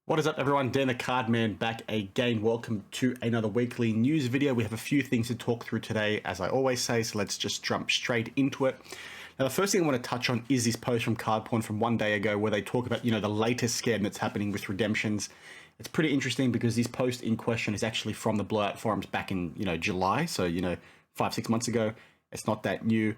What is up, everyone? Dan the Card Man back again. Welcome to another weekly news video. We have a few things to talk through today, as I always say, so let's just jump straight into it. Now, the first thing I want to touch on is this post from Card Porn from one day ago where they talk about, the latest scam that's happening with redemptions. It's pretty interesting because this post in question is actually from the Blowout forums back in, July. So, 5-6 months ago. It's not that new.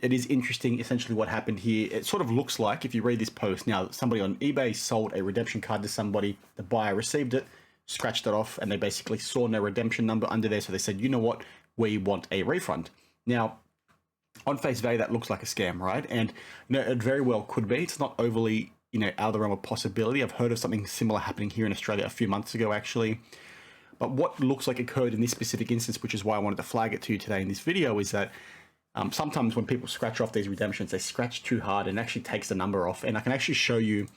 It is interesting, essentially, what happened here. It sort of looks like, if you read this post, now somebody on eBay sold a redemption card to somebody, the buyer received it, scratched it off, and they basically saw no redemption number under there, so they said, you know what, we want a refund. Now, on face value, that looks like a scam, right? And it very well could be. It's not overly, out of the realm of possibility. I've heard of something similar happening here in Australia a few months ago, actually. But what looks like occurred in this specific instance, which is why I wanted to flag it to you today in this video, is that sometimes when people scratch off these redemptions, they scratch too hard and actually takes the number off. And I can actually show you,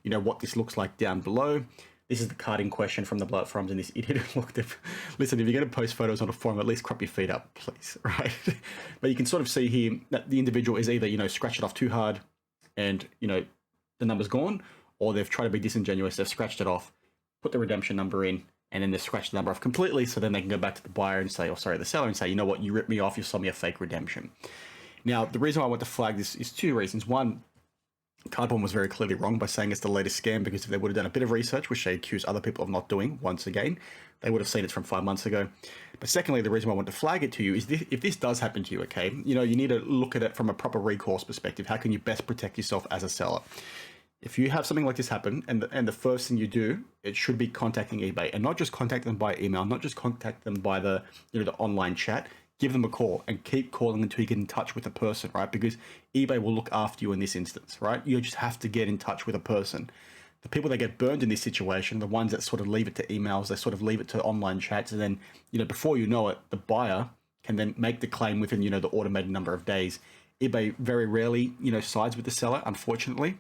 what this looks like down below. This is the card in question from the Blowout forums, and this idiot looked at. Listen, if you're going to post photos on a forum, at least crop your feet up, please, right? But you can sort of see here that the individual is either, scratched it off too hard and, the number's gone, or they've tried to be disingenuous, they've scratched it off, put the redemption number in, and then they scratch the number off completely, so then they can go back to the buyer and say, the seller, and say, you know what, you ripped me off, you sold me a fake redemption. Now, the reason why I want to flag this is two reasons. One, Card Porn was very clearly wrong by saying it's the latest scam, because if they would have done a bit of research, which they accuse other people of not doing, once again, they would have seen it's from 5 months ago. But secondly, the reason why I want to flag it to you is if this does happen to you, okay, you need to look at it from a proper recourse perspective. How can you best protect yourself as a seller? If you have something like this happen, and the first thing you do, it should be contacting eBay, and not just contact them by email, not just contact them by the the online chat. Give them a call and keep calling until you get in touch with a person, right? Because eBay will look after you in this instance, right? You just have to get in touch with a person. The people that get burned in this situation, the ones that sort of leave it to emails, they sort of leave it to online chats, and then before you know it, the buyer can then make the claim within the automated number of days. eBay very rarely sides with the seller, unfortunately.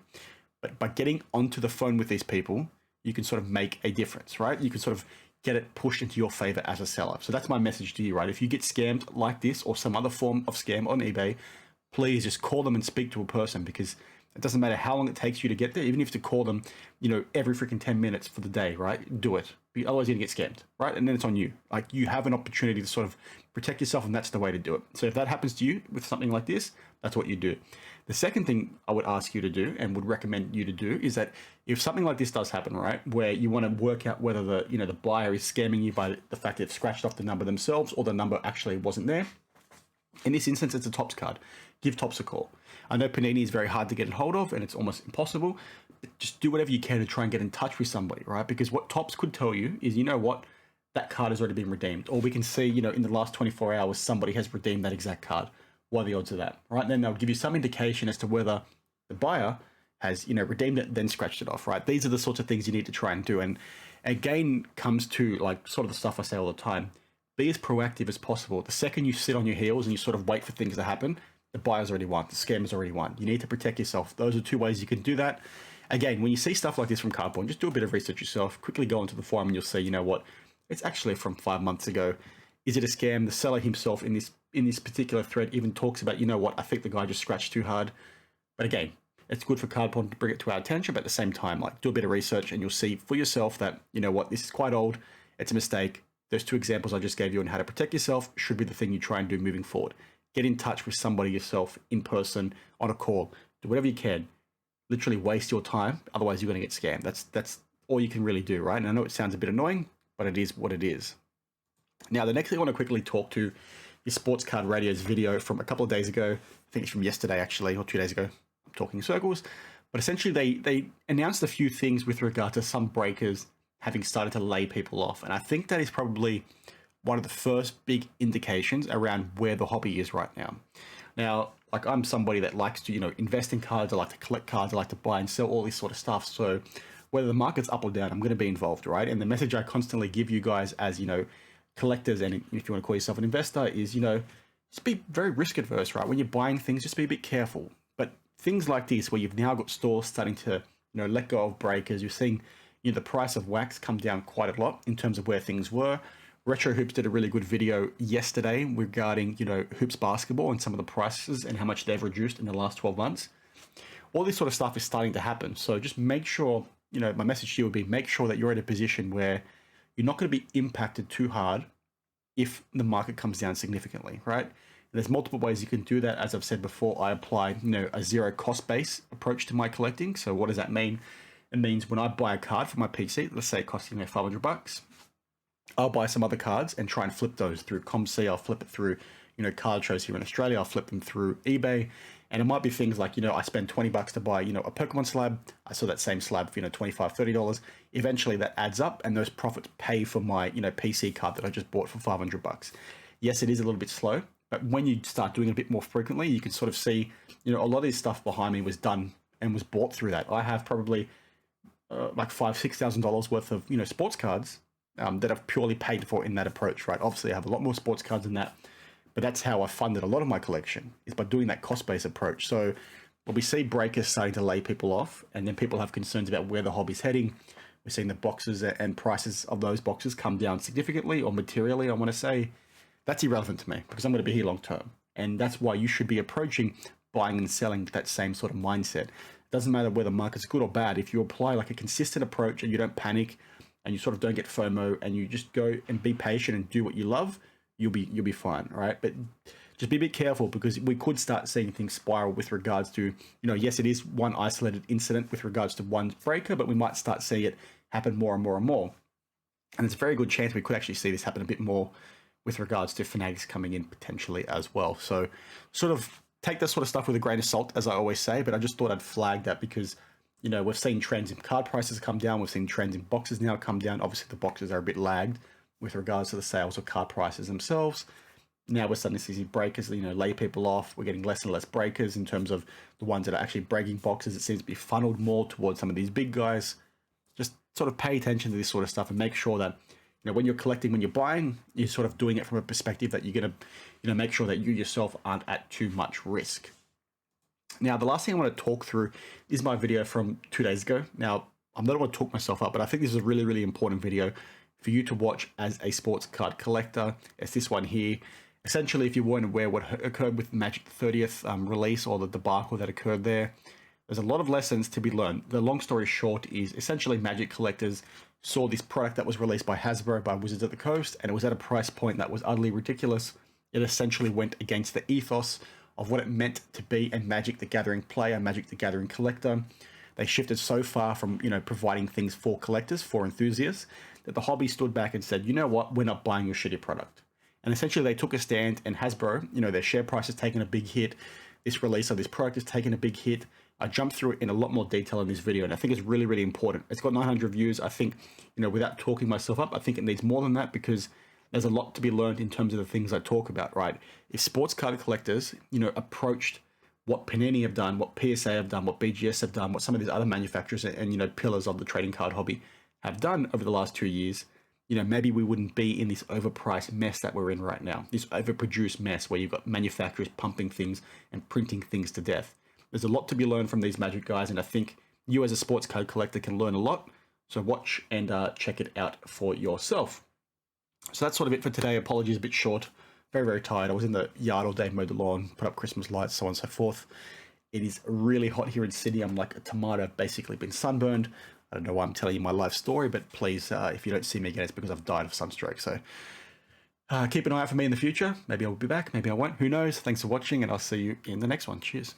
But by getting onto the phone with these people, you can sort of make a difference, right? You can sort of get it pushed into your favor as a seller. So that's my message to you, right? If you get scammed like this or some other form of scam on eBay, please just call them and speak to a person, because it doesn't matter how long it takes you to get there. Even if you have to call them, every freaking 10 minutes for the day, right? Do it. Otherwise, you're going to get scammed, right? And then it's on you. Like, you have an opportunity to sort of protect yourself, and that's the way to do it. So if that happens to you with something like this, that's what you do. The second thing I would ask you to do and would recommend you to do is that if something like this does happen, right, where you want to work out whether the buyer is scamming you by the fact they've scratched off the number themselves or the number actually wasn't there. In this instance, it's a Topps card. Give Topps a call. I know Panini is very hard to get a hold of and it's almost impossible. But just do whatever you can to try and get in touch with somebody, right? Because what Topps could tell you is, that card has already been redeemed. Or we can see, in the last 24 hours, somebody has redeemed that exact card. What are the odds of that, right? And then they'll give you some indication as to whether the buyer has, redeemed it, then scratched it off, right? These are the sorts of things you need to try and do. And again, comes to like sort of the stuff I say all the time. Be as proactive as possible. The second you sit on your heels and you sort of wait for things to happen, the buyer's already won, the scammer's already won. You need to protect yourself. Those are two ways you can do that. Again, when you see stuff like this from Card Porn, just do a bit of research yourself. Quickly go into the forum and you'll see, it's actually from 5 months ago. Is it a scam? The seller himself in this particular thread even talks about, I think the guy just scratched too hard. But again, it's good for Card Porn to bring it to our attention, but at the same time, like, do a bit of research and you'll see for yourself that, this is quite old. It's a mistake. Those two examples I just gave you on how to protect yourself should be the thing you try and do moving forward. Get in touch with somebody yourself in person, on a call. Do whatever you can. Literally waste your time. Otherwise, you're going to get scammed. That's all you can really do, right? And I know it sounds a bit annoying, but it is what it is. Now, the next thing I want to quickly talk to is Sports Card Radio's video from a couple of days ago. I think it's from yesterday, actually, or 2 days ago. I'm talking circles. But essentially, they announced a few things with regard to some breakers having started to lay people off. And I think that is probably one of the first big indications around where the hobby is right now. Now, like, I'm somebody that likes to, invest in cards. I like to collect cards. I like to buy and sell all this sort of stuff. So whether the market's up or down, I'm going to be involved, right? And the message I constantly give you guys as, collectors, and if you want to call yourself an investor, is, just be very risk adverse, right? When you're buying things, just be a bit careful. But things like this, where you've now got stores starting to, let go of breakers, you're seeing, the price of wax come down quite a lot in terms of where things were. Retro Hoops did a really good video yesterday regarding, Hoops basketball and some of the prices and how much they've reduced in the last 12 months. All this sort of stuff is starting to happen. So just make sure my message to you would be make sure that you're in a position where you're not going to be impacted too hard if the market comes down significantly, right? And there's multiple ways you can do that. As I've said before, I apply, a zero cost base approach to my collecting. So what does that mean? It means when I buy a card for my PC, let's say it costs $500, I'll buy some other cards and try and flip those through ComC. I'll flip it through, card shows here in Australia. I'll flip them through eBay. And it might be things like, I spend $20 to buy, a Pokemon slab. I saw that same slab for, $25, $30. Eventually that adds up and those profits pay for my, PC card that I just bought for $500. Yes, it is a little bit slow, but when you start doing it a bit more frequently, you can sort of see, a lot of this stuff behind me was done and was bought through that. I have probably like $5,000, $6,000 worth of, sports cards that I've purely paid for in that approach, right? Obviously I have a lot more sports cards than that. But that's how I funded a lot of my collection, is by doing that cost-based approach. So when we see breakers starting to lay people off, and then people have concerns about where the hobby's heading, we're seeing the boxes and prices of those boxes come down significantly or materially, I want to say, that's irrelevant to me because I'm going to be here long term. And that's why you should be approaching buying and selling with that same sort of mindset. It doesn't matter whether the market's good or bad. If you apply like a consistent approach and you don't panic and you sort of don't get FOMO and you just go and be patient and do what you love, you'll be fine, right? But just be a bit careful because we could start seeing things spiral with regards to, yes, it is one isolated incident with regards to one breaker, but we might start seeing it happen more and more and more. And there's a very good chance we could actually see this happen a bit more with regards to fanatics coming in potentially as well. So sort of take this sort of stuff with a grain of salt, as I always say, but I just thought I'd flag that because, we've seen trends in card prices come down. We've seen trends in boxes now come down. Obviously the boxes are a bit lagged with regards to the sales of card prices themselves. Now we're starting to see breakers, lay people off. We're getting less and less breakers in terms of the ones that are actually breaking boxes. It seems to be funneled more towards some of these big guys. Just sort of pay attention to this sort of stuff and make sure that, when you're collecting, when you're buying, you're sort of doing it from a perspective that you're going to, make sure that you yourself aren't at too much risk. Now, the last thing I want to talk through is my video from 2 days ago. Now, I'm not going to talk myself up, but I think this is a really, really important video for you to watch as a sports card collector. It's this one here. Essentially, if you weren't aware what occurred with Magic 30th release or the debacle that occurred there, there's a lot of lessons to be learned. The long story short is essentially Magic collectors saw this product that was released by Hasbro, by Wizards of the Coast, and it was at a price point that was utterly ridiculous. It essentially went against the ethos of what it meant to be a Magic the Gathering player, Magic the Gathering collector. They shifted so far from, providing things for collectors, for enthusiasts, that the hobby stood back and said, you know what, we're not buying your shitty product. And essentially they took a stand, and Hasbro, their share price has taken a big hit. This release of this product has taken a big hit. I jumped through it in a lot more detail in this video, and I think it's really, really important. It's got 900 views. I think, without talking myself up, I think it needs more than that because there's a lot to be learned in terms of the things I talk about, right? If sports card collectors, approached what Panini have done, what PSA have done, what BGS have done, what some of these other manufacturers and pillars of the trading card hobby have done over the last 2 years, maybe we wouldn't be in this overpriced mess that we're in right now, this overproduced mess where you've got manufacturers pumping things and printing things to death. There's a lot to be learned from these Magic guys, and I think you as a sports card collector can learn a lot. So watch and check it out for yourself. So that's sort of it for today. Apologies, a bit short. Very, very tired. I was in the yard all day, mowed the lawn, put up Christmas lights, so on and so forth. It is really hot here in Sydney. I'm like a tomato. I've basically been sunburned. I don't know why I'm telling you my life story, but please, if you don't see me again, it's because I've died of sunstroke. So keep an eye out for me in the future. Maybe I'll be back. Maybe I won't. Who knows? Thanks for watching, and I'll see you in the next one. Cheers.